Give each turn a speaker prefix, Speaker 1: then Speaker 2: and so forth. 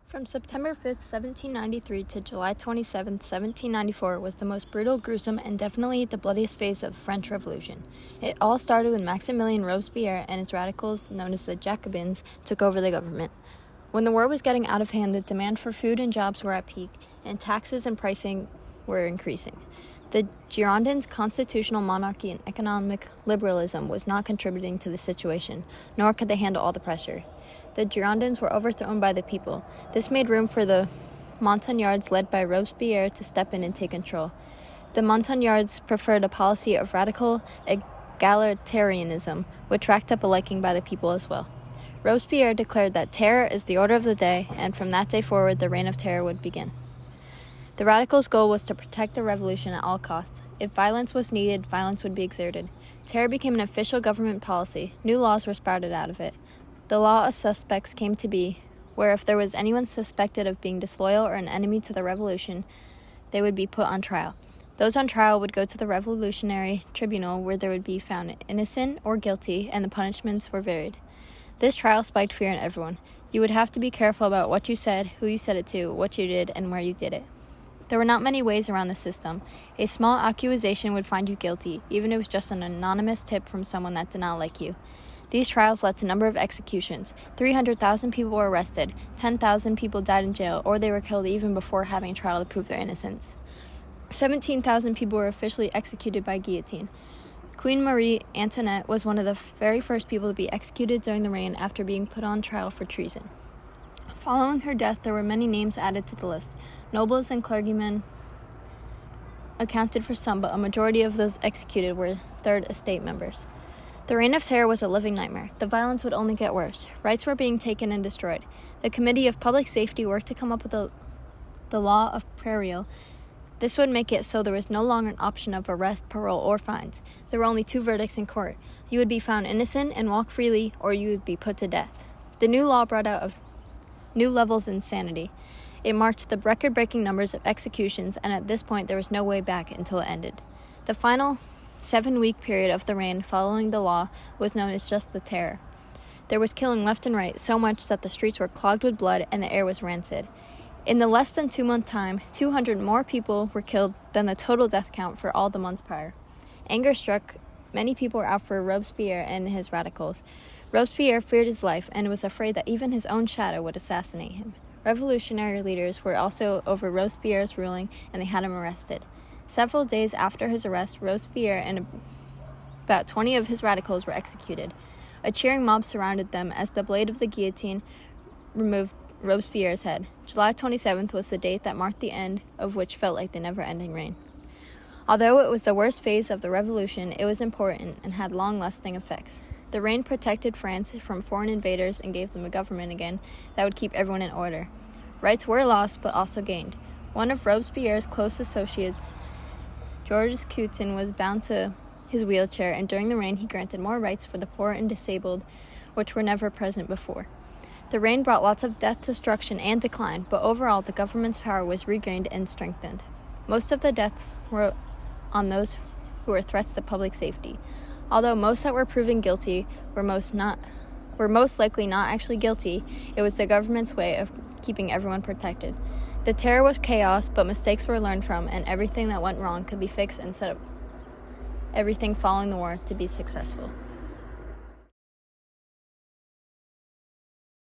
Speaker 1: From September 5th, 1793 to July 27th, 1794 was the most brutal, gruesome, and definitely the bloodiest phase of the French Revolution. It all started when Maximilien Robespierre and his radicals, known as the Jacobins, took over the government. When the war was getting out of hand, the demand for food and jobs were at peak, and taxes and pricing were increasing. The Girondins' constitutional monarchy and economic liberalism was not contributing to the situation, nor could they handle all the pressure. The Girondins were overthrown by the people. This made room for the Montagnards, led by Robespierre, to step in and take control. The Montagnards preferred a policy of radical egalitarianism, which racked up a liking by the people as well. Robespierre declared that terror is the order of the day, and from that day forward the reign of terror would begin. The radicals' goal was to protect the revolution at all costs. If violence was needed, violence would be exerted. Terror became an official government policy. New laws were sprouted out of it. The law of suspects came to be, where if there was anyone suspected of being disloyal or an enemy to the revolution, they would be put on trial. Those on trial would go to the Revolutionary Tribunal, where they would be found innocent or guilty, and the punishments were varied. This trial spiked fear in everyone. You would have to be careful about what you said, who you said it to, what you did, and where you did it. There were not many ways around the system. A small accusation would find you guilty, even if it was just an anonymous tip from someone that did not like you. These trials led to a number of executions. 300,000 people were arrested, 10,000 people died in jail, or they were killed even before having a trial to prove their innocence. 17,000 people were officially executed by guillotine. Queen Marie Antoinette was one of the very first people to be executed during the reign after being put on trial for treason. Following her death, there were many names added to the list. Nobles and clergymen accounted for some, but a majority of those executed were Third Estate members. The Reign of Terror was a living nightmare. The violence would only get worse. Rights were being taken and destroyed. The Committee of Public Safety worked to come up with the law of prairial. This would make it so there was no longer an option of arrest, parole, or fines. There were only two verdicts in court. You would be found innocent and walk freely, or you would be put to death. The new law brought out new levels of insanity. It marked the record-breaking numbers of executions, and at this point there was no way back until it ended. The final 7-week period of the reign following the law was known as just the Terror. There was killing left and right, so much that the streets were clogged with blood and the air was rancid. In the less than 2-month time, 200 more people were killed than the total death count for all the months prior. Anger struck. Many people were out for Robespierre and his radicals. Robespierre feared his life and was afraid that even his own shadow would assassinate him. Revolutionary leaders were also over Robespierre's ruling, and they had him arrested. Several days after his arrest, Robespierre and about 20 of his radicals were executed. A cheering mob surrounded them as the blade of the guillotine removed Robespierre's head. July 27th was the date that marked the end of which felt like the never-ending reign. Although it was the worst phase of the revolution, it was important and had long-lasting effects. The reign protected France from foreign invaders and gave them a government again that would keep everyone in order. Rights were lost but also gained. One of Robespierre's close associates, Georges Couthon, was bound to his wheelchair, and during the reign he granted more rights for the poor and disabled, which were never present before. The reign brought lots of death, destruction, and decline, but overall the government's power was regained and strengthened. Most of the deaths were on those who were threats to public safety. Although most that were proven guilty were most likely not actually guilty, it was the government's way of keeping everyone protected. The terror was chaos, but mistakes were learned from, and everything that went wrong could be fixed and set up everything following the war to be successful.